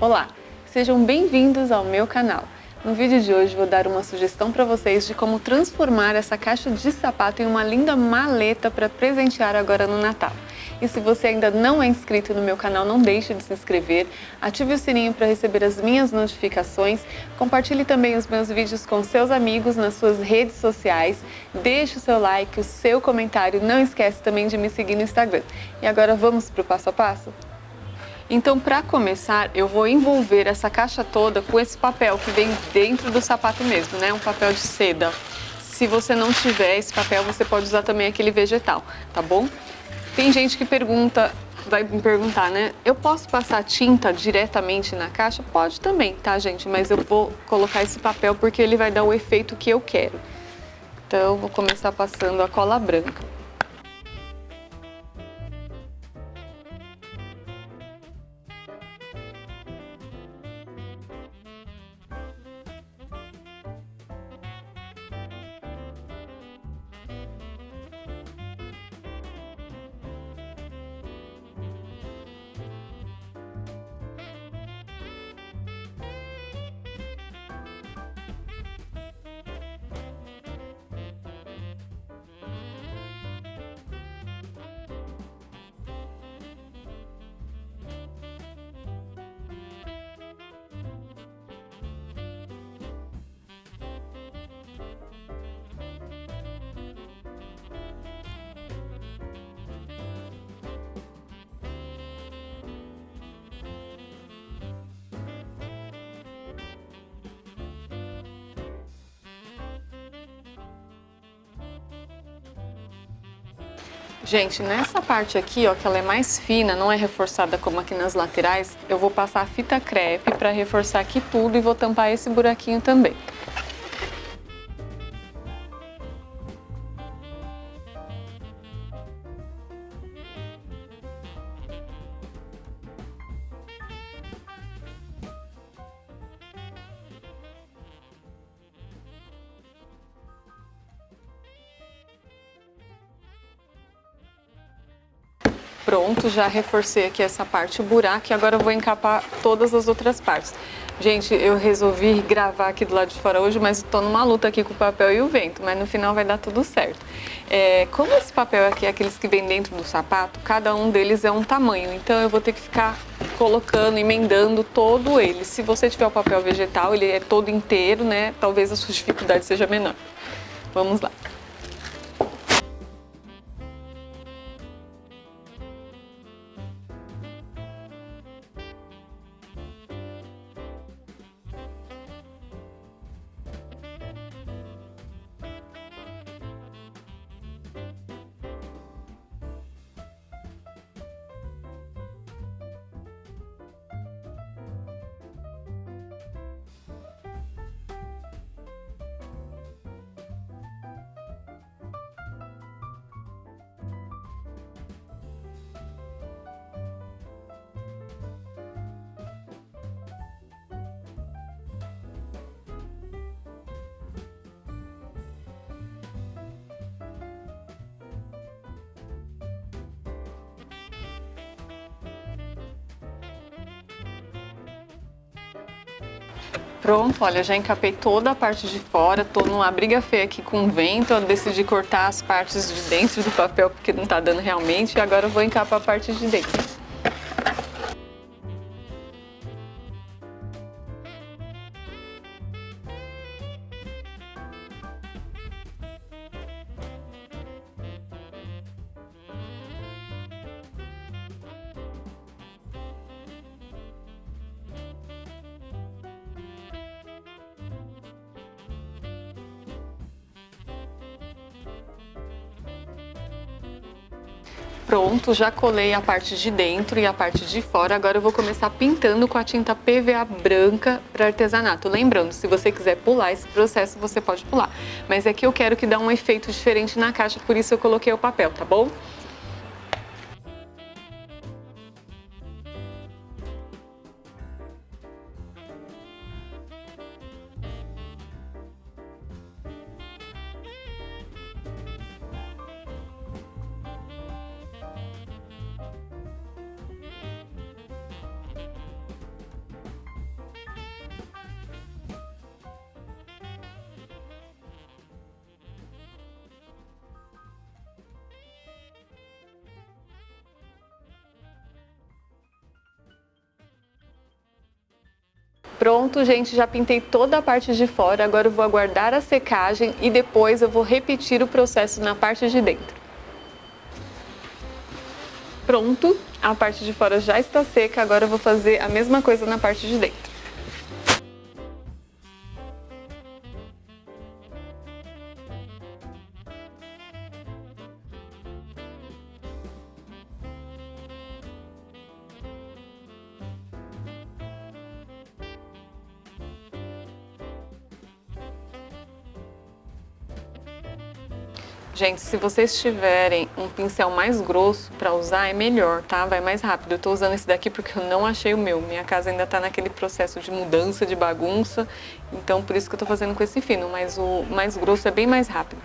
Olá, sejam bem-vindos ao meu canal. No vídeo de hoje vou dar uma sugestão para vocês de como transformar essa caixa de sapato em uma linda maleta para presentear agora no Natal. E se você ainda não é inscrito no meu canal, não deixe de se inscrever, ative o sininho para receber as minhas notificações, compartilhe também os meus vídeos com seus amigos nas suas redes sociais, deixe o seu like, o seu comentário, não esquece também de me seguir no Instagram. E agora vamos para o passo a passo? Então, para começar, eu vou envolver essa caixa toda com esse papel que vem dentro do sapato mesmo, né? Um papel de seda. Se você não tiver esse papel, você pode usar também aquele vegetal, tá bom? Tem gente que vai me perguntar, né? Eu posso passar tinta diretamente na caixa? Pode também, tá, gente? Mas eu vou colocar esse papel porque ele vai dar o efeito que eu quero. Então, vou começar passando a cola branca. Gente, nessa parte aqui, ó, que ela é mais fina, não é reforçada como aqui nas laterais, eu vou passar a fita crepe para reforçar aqui tudo e vou tampar esse buraquinho também. Pronto, já reforcei aqui essa parte, o buraco, e agora eu vou encapar todas as outras partes. Gente, eu resolvi gravar aqui do lado de fora hoje, mas estou numa luta aqui com o papel e o vento, mas no final vai dar tudo certo. Como esse papel aqui é aqueles que vem dentro do sapato, cada um deles é um tamanho, então eu vou ter que ficar colocando, emendando todo ele. Se você tiver o papel vegetal, ele é todo inteiro, né? Talvez a sua dificuldade seja menor. Vamos lá. Pronto, olha, já encapei toda a parte de fora, tô numa briga feia aqui com o vento, eu decidi cortar as partes de dentro do papel porque não tá dando realmente, e agora eu vou encapar a parte de dentro. Pronto, já colei a parte de dentro e a parte de fora. Agora eu vou começar pintando com a tinta PVA branca para artesanato. Lembrando, se você quiser pular esse processo, você pode pular. Mas é que eu quero que dê um efeito diferente na caixa, por isso eu coloquei o papel, tá bom? Pronto, gente, já pintei toda a parte de fora, agora eu vou aguardar a secagem e depois eu vou repetir o processo na parte de dentro. Pronto, a parte de fora já está seca, agora eu vou fazer a mesma coisa na parte de dentro. Gente, se vocês tiverem um pincel mais grosso para usar, é melhor, tá? Vai mais rápido. Eu tô usando esse daqui porque eu não achei o meu. Minha casa ainda tá naquele processo de mudança, de bagunça. Então, por isso que eu tô fazendo com esse fino. Mas o mais grosso é bem mais rápido.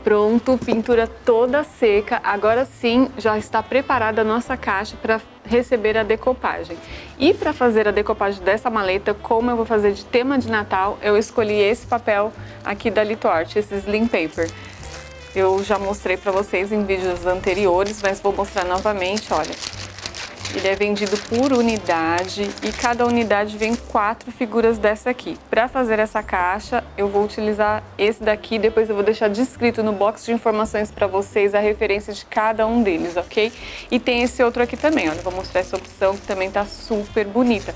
Pronto, pintura toda seca. Agora sim, já está preparada a nossa caixa para receber a decopagem. E para fazer a decopagem dessa maleta, como eu vou fazer de tema de Natal, eu escolhi esse papel aqui da Litoart, esse Slim Paper. Eu já mostrei para vocês em vídeos anteriores, mas vou mostrar novamente, olha. Ele é vendido por unidade e cada unidade vem 4 figuras dessa aqui. Para fazer essa caixa, eu vou utilizar esse daqui, depois eu vou deixar descrito no box de informações para vocês a referência de cada um deles, ok? E tem esse outro aqui também, olha, vou mostrar essa opção que também tá super bonita.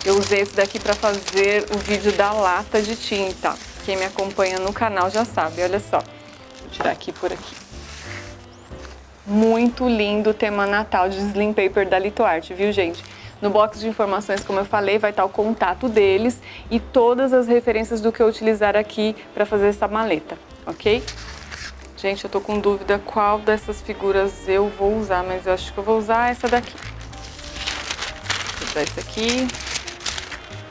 Eu usei esse daqui para fazer o vídeo da lata de tinta. Quem me acompanha no canal já sabe, olha só. Vou tirar aqui por aqui. Muito lindo o tema Natal de Slim Paper da Litoart, viu, gente? No box de informações, como eu falei, vai estar o contato deles e todas as referências do que eu utilizar aqui para fazer essa maleta, ok? Gente, eu tô com dúvida qual dessas figuras eu vou usar, mas eu acho que eu vou usar essa daqui. Vou usar essa aqui.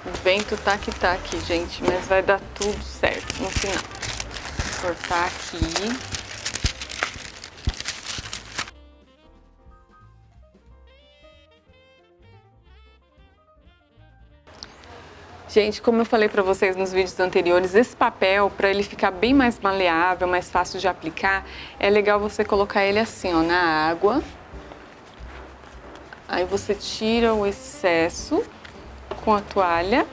O vento tá que tá aqui, gente, mas vai dar tudo certo no final. Vou cortar aqui. Gente, como eu falei para vocês nos vídeos anteriores, esse papel, para ele ficar bem mais maleável, mais fácil de aplicar, é legal você colocar ele assim, ó, na água. Aí você tira o excesso com a toalha.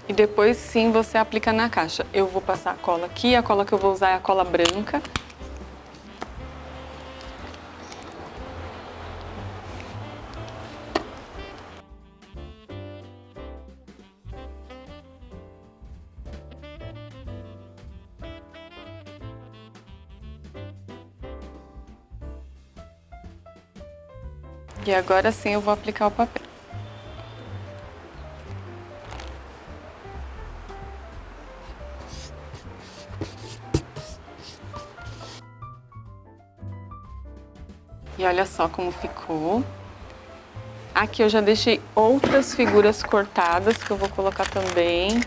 E depois sim você aplica na caixa. Eu vou passar a cola aqui, a cola que eu vou usar é a cola branca. E agora sim eu vou aplicar o papel. E olha só como ficou. Aqui eu já deixei outras figuras cortadas que eu vou colocar também.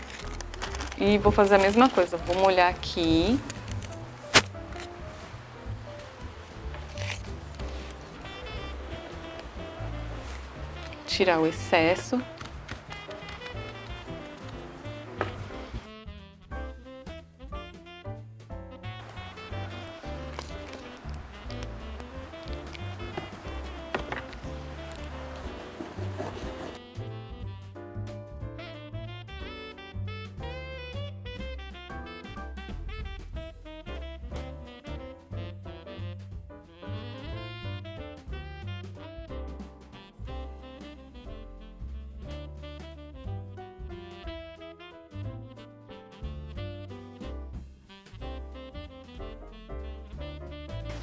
E vou fazer a mesma coisa, vou molhar aqui. Tirar o excesso.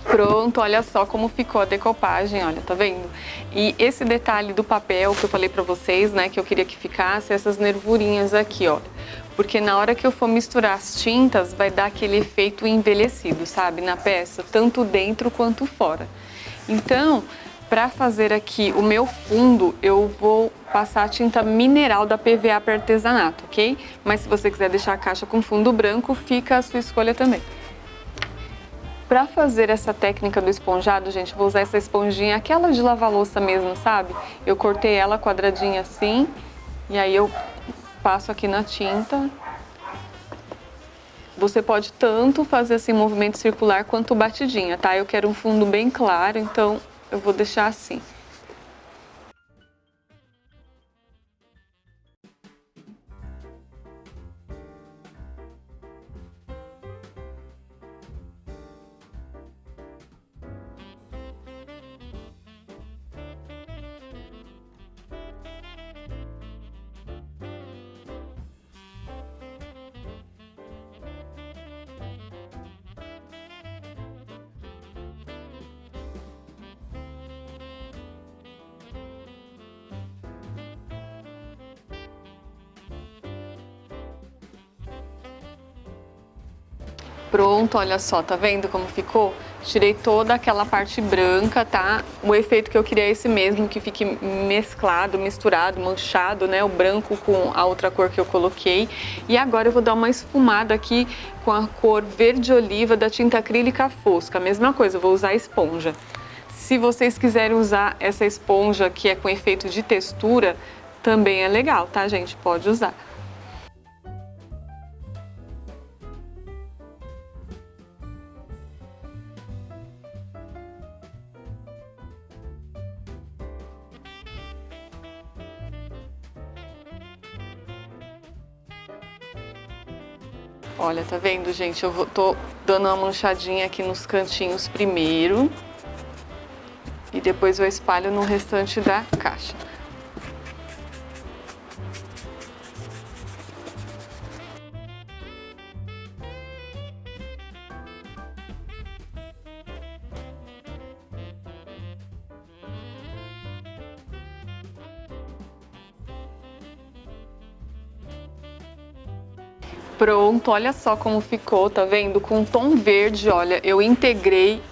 Pronto, olha só como ficou a decopagem, olha, tá vendo? E esse detalhe do papel que eu falei pra vocês, né, que eu queria que ficasse essas nervurinhas aqui, ó. Porque na hora que eu for misturar as tintas, vai dar aquele efeito envelhecido, sabe, na peça, tanto dentro quanto fora. Então, Para fazer aqui o meu fundo, eu vou passar a tinta mineral da PVA para artesanato, ok? Mas se você quiser deixar a caixa com fundo branco, fica a sua escolha também. Para fazer essa técnica do esponjado, gente, vou usar essa esponjinha, aquela de lavar louça mesmo, sabe? Eu cortei ela quadradinha assim, e aí eu passo aqui na tinta. Você pode tanto fazer assim movimento circular quanto batidinha, tá? Eu quero um fundo bem claro, então eu vou deixar assim. Pronto, olha só, tá vendo como ficou? Tirei toda aquela parte branca, tá? O efeito que eu queria é esse mesmo, que fique mesclado, misturado, manchado, né? O branco com a outra cor que eu coloquei. E agora eu vou dar uma esfumada aqui com a cor verde oliva da tinta acrílica fosca. Mesma coisa, eu vou usar a esponja. Se vocês quiserem usar essa esponja que é com efeito de textura, também é legal, tá, gente? Pode usar. Olha, tá vendo, gente? Tô dando uma manchadinha aqui nos cantinhos primeiro e depois eu espalho no restante da caixa. Pronto, olha só como ficou, tá vendo? Com tom verde, olha, eu integrei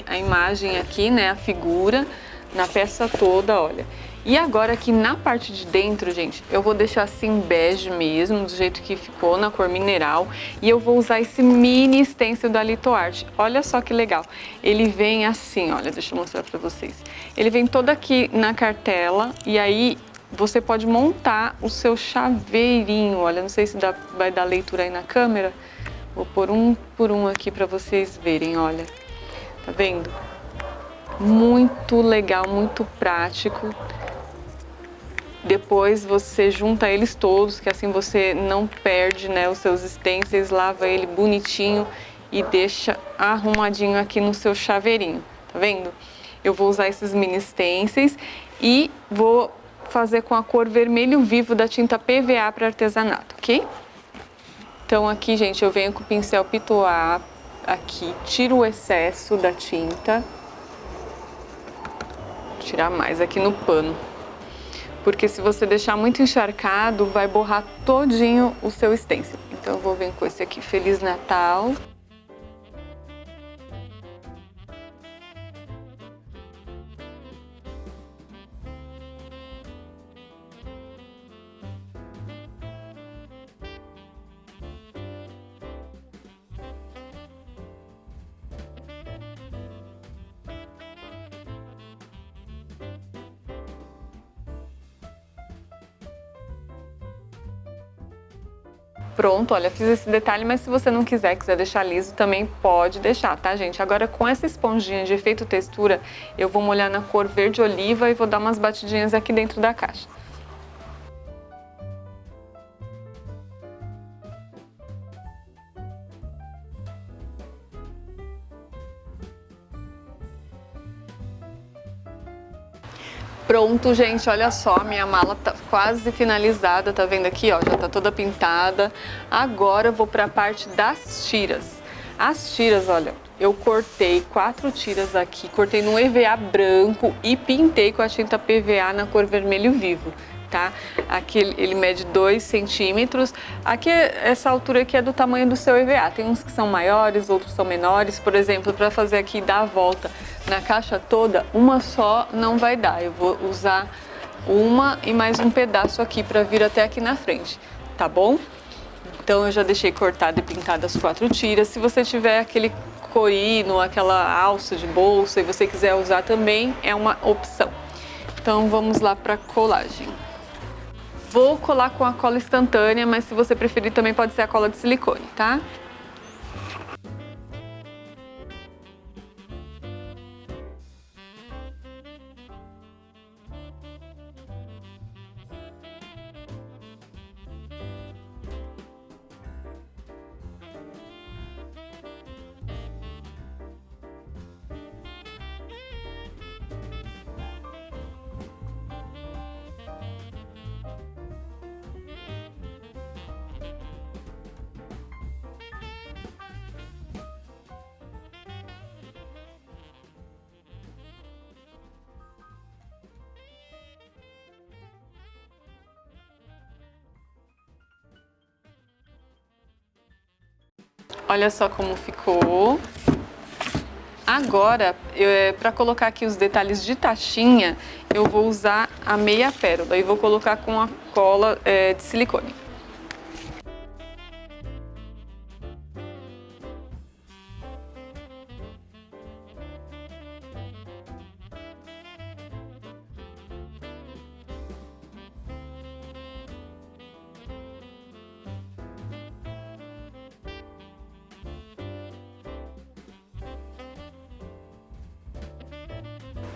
a imagem aqui, né, a figura, na peça toda, olha. E agora aqui na parte de dentro, gente, eu vou deixar assim bege mesmo, do jeito que ficou, na cor mineral. E eu vou usar esse mini stencil da Litoart. Olha só que legal. Ele vem assim, olha, deixa eu mostrar pra vocês. Ele vem todo aqui na cartela e aí você pode montar o seu chaveirinho. Olha, não sei se vai dar leitura aí na câmera. Vou pôr um por um aqui para vocês verem, olha. Tá vendo? Muito legal, muito prático. Depois você junta eles todos, que assim você não perde, né, os seus stencils, lava ele bonitinho e deixa arrumadinho aqui no seu chaveirinho. Tá vendo? Eu vou usar esses mini stencils e vou fazer com a cor vermelho vivo da tinta PVA para artesanato, ok? Então aqui, gente, eu venho com o pincel Pitois aqui, tiro o excesso da tinta, vou tirar mais aqui no pano, porque se você deixar muito encharcado, vai borrar todinho o seu stencil. Então eu vou vir com esse aqui, Feliz Natal. Pronto, olha, fiz esse detalhe, mas se você não quiser deixar liso, também pode deixar, tá, gente? Agora, com essa esponjinha de efeito textura, eu vou molhar na cor verde oliva e vou dar umas batidinhas aqui dentro da caixa. Pronto, gente, olha só, minha mala tá quase finalizada, tá vendo aqui, ó, já tá toda pintada. Agora eu vou para a parte das tiras. As tiras, olha, eu cortei 4 tiras aqui, cortei no EVA branco e pintei com a tinta PVA na cor vermelho vivo. tá? Aqui ele mede 2 centímetros. Aqui, essa altura aqui é do tamanho do seu EVA. Tem uns que são maiores, outros são menores. Por exemplo, para fazer aqui, dar a volta na caixa toda, uma só não vai dar. Eu vou usar uma e mais um pedaço aqui para vir até aqui na frente, tá bom? Então eu já deixei cortado e pintado as 4 tiras. Se você tiver aquele corino, aquela alça de bolsa e você quiser usar também, é uma opção. Então vamos lá para colagem. Vou colar com a cola instantânea, mas se você preferir também pode ser a cola de silicone, tá? Olha só como ficou. Agora, para colocar aqui os detalhes de taxinha, eu vou usar a meia pérola e vou colocar com a cola de silicone.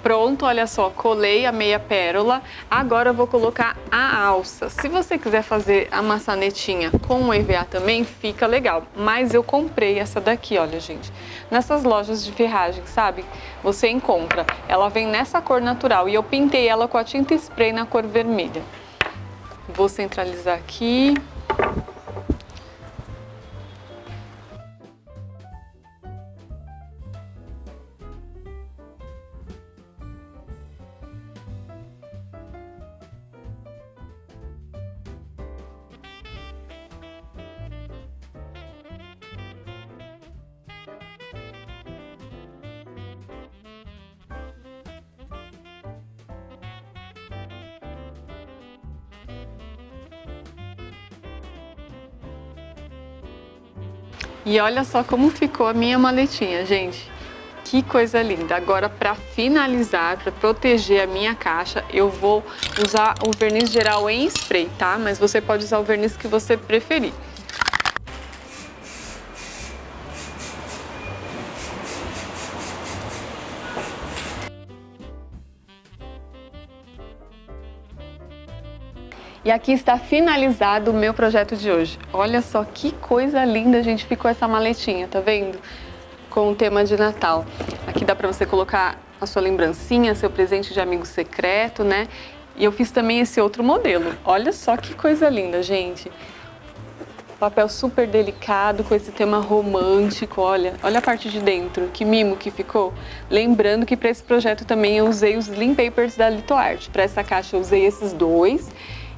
Pronto, olha só, colei a meia pérola. Agora eu vou colocar a alça. Se você quiser fazer a maçanetinha com o EVA também, fica legal. Mas eu comprei essa daqui, olha, gente. Nessas lojas de ferragem, sabe? Você encontra. Ela vem nessa cor natural e eu pintei ela com a tinta spray na cor vermelha. Vou centralizar aqui. E olha só como ficou a minha maletinha, gente. Que coisa linda. Agora, para finalizar, para proteger a minha caixa, eu vou usar o verniz geral em spray, tá? Mas você pode usar o verniz que você preferir. E aqui está finalizado o meu projeto de hoje. Olha só que coisa linda, gente, ficou essa maletinha, tá vendo? Com o tema de Natal. Aqui dá pra você colocar a sua lembrancinha, seu presente de amigo secreto, né? E eu fiz também esse outro modelo. Olha só que coisa linda, gente. Papel super delicado, com esse tema romântico, olha a parte de dentro, que mimo que ficou. Lembrando que para esse projeto também eu usei os Slim Papers da Litoarte. Para essa caixa eu usei esses dois.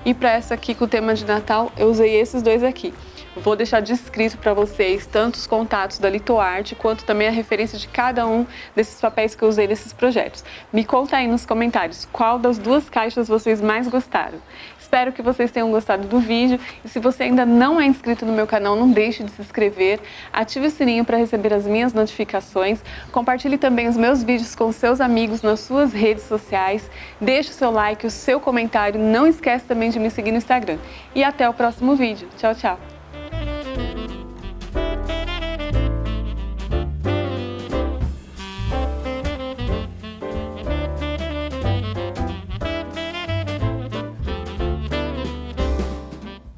E para essa aqui com o tema de Natal, eu usei esses dois aqui. Vou deixar descrito para vocês tanto os contatos da Litoarte, quanto também a referência de cada um desses papéis que eu usei nesses projetos. Me conta aí nos comentários qual das duas caixas vocês mais gostaram. Espero que vocês tenham gostado do vídeo e se você ainda não é inscrito no meu canal, não deixe de se inscrever, ative o sininho para receber as minhas notificações, compartilhe também os meus vídeos com seus amigos nas suas redes sociais, deixe o seu like, o seu comentário, não esquece também de me seguir no Instagram. E até o próximo vídeo. Tchau, tchau!